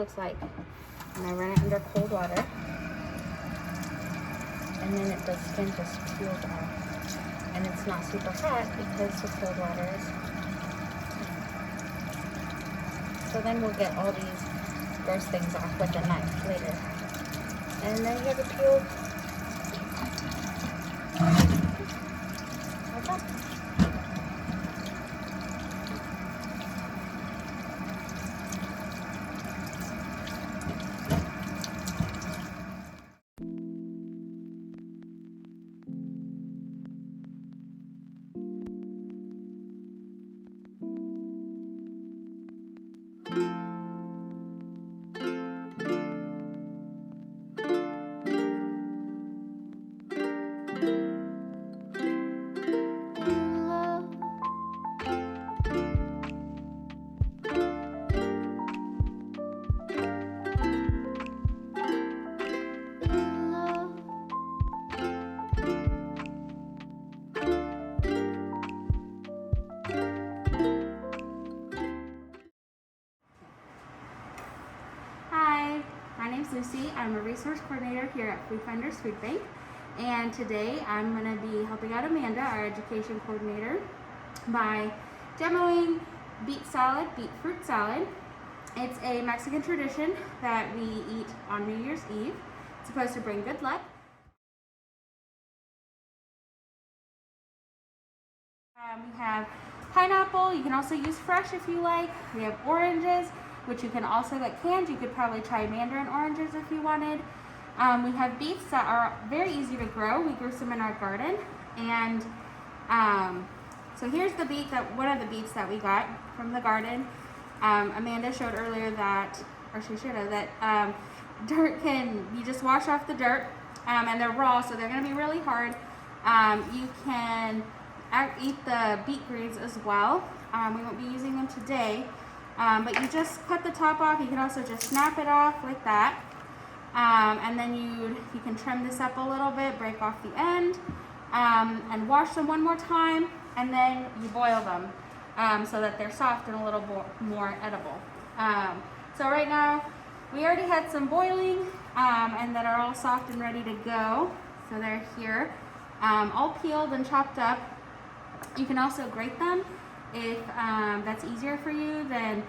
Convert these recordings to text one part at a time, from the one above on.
looks like. And I run it under cold water. And then the skin just peels off. And it's not super hot because the cold water is. So then we'll get all these gross things off with a knife later. And then you have a peeled. Like that. My name's Lucy. I'm a resource coordinator here at Food Finders Food Bank, and today I'm going to be helping out Amanda, our education coordinator, by demoing beet salad, beet fruit salad. It's a Mexican tradition that we eat on New Year's Eve. It's supposed to bring good luck. We have pineapple. You can also use fresh if you like. We have oranges, which you can also get canned. You could probably try mandarin oranges if you wanted. We have beets that are very easy to grow. We grew some in our garden. And so here's the beet one of the beets that we got from the garden. Amanda showed earlier that, or she should have, that you just wash off the dirt, and they're raw, so they're gonna be really hard. You can eat the beet greens as well. We won't be using them today. But you just cut the top off. You can also just snap it off like that. And then you can trim this up a little bit, break off the end, and wash them one more time, and then you boil them so that they're soft and a little more edible. So right now, we already had some boiling and that are all soft and ready to go. So they're here, all peeled and chopped up. You can also grate them if that's easier for you than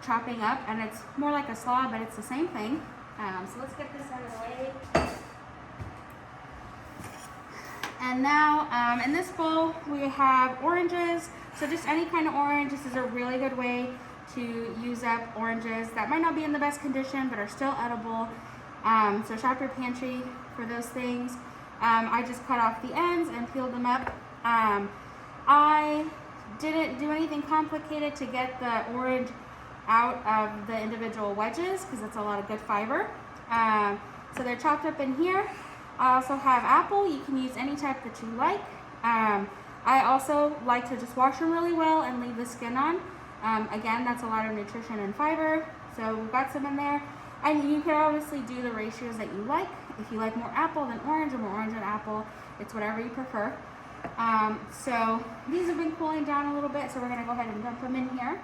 chopping up, and it's more like a slaw, but it's the same thing. So let's get this out of the way. And now in this bowl we have oranges. So just any kind of orange. This is a really good way to use up oranges that might not be in the best condition but are still edible. So shop your pantry for those things. I just cut off the ends and peeled them up. I didn't do anything complicated to get the orange out of the individual wedges because it's a lot of good fiber. So they're chopped up in here. I also have apple. You can use any type that you like. I also like to just wash them really well and leave the skin on. Again, that's a lot of nutrition and fiber. So we've got some in there. And you can obviously do the ratios that you like. If you like more apple than orange or more orange than apple, it's whatever you prefer. So these have been cooling down a little bit, so we're going to go ahead and dump them in here.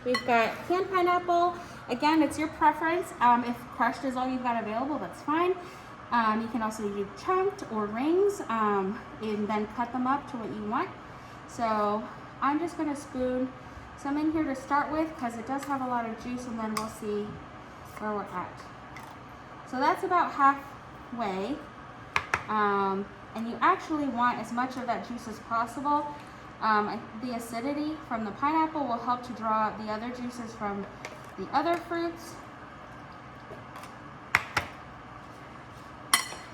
We've got canned pineapple. Again, it's your preference. If crushed is all you've got available, that's fine. You can also use chunked or rings and then cut them up to what you want. So I'm just going to spoon some in here to start with because it does have a lot of juice, and then we'll see where we're at. So that's about halfway. And you actually want as much of that juice as possible. The acidity from the pineapple will help to draw out the other juices from the other fruits.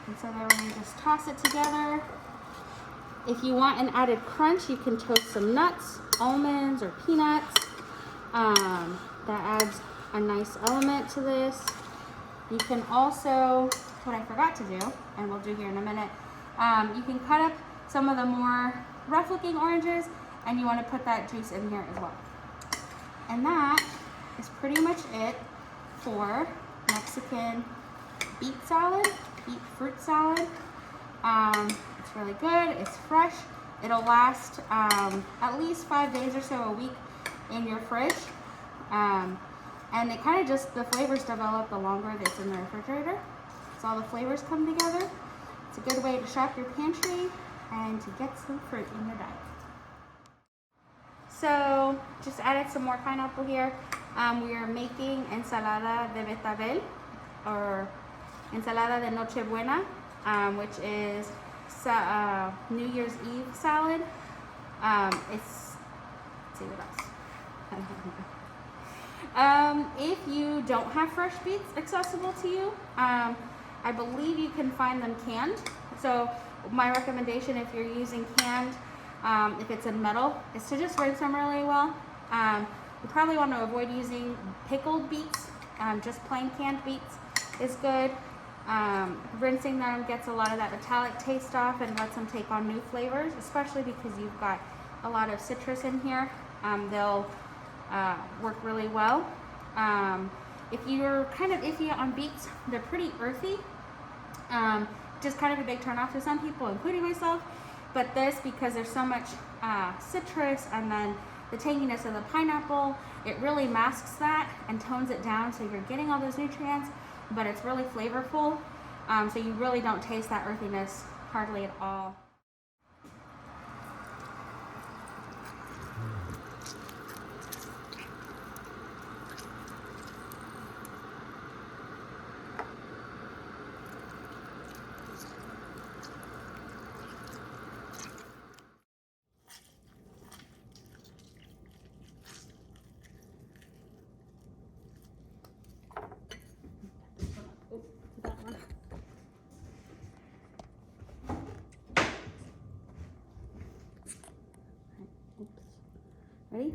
And so then we just toss it together. If you want an added crunch, you can toast some nuts, almonds or peanuts. That adds a nice element to this. You can also, what I forgot to do, and we'll do here in a minute, you can cut up some of the more rough looking oranges, and you want to put that juice in here as well. And that is pretty much it for Mexican beet salad, beet fruit salad. It's really good, it's fresh. It'll last at least 5 days or so, a week in your fridge. And it kind of just, the flavors develop the longer it's in the refrigerator. So all the flavors come together. It's a good way to shop your pantry and to get some fruit in your diet. So just added some more pineapple here. We are making ensalada de betabel, or ensalada de Nochebuena, which is New Year's Eve salad. Let's see what else. If you don't have fresh beets accessible to you, I believe you can find them canned. So my recommendation, if you're using canned, if it's in metal, is to just rinse them really well. You probably want to avoid using pickled beets. Just plain canned beets is good. Rinsing them gets a lot of that metallic taste off and lets them take on new flavors, especially because you've got a lot of citrus in here. They'll work really well. If you're kind of iffy on beets, they're pretty earthy. Just kind of a big turn off to some people, including myself. But this, because there's so much citrus and then the tanginess of the pineapple, it really masks that and tones it down, so you're getting all those nutrients, but it's really flavorful. So you really don't taste that earthiness hardly at all. Ready?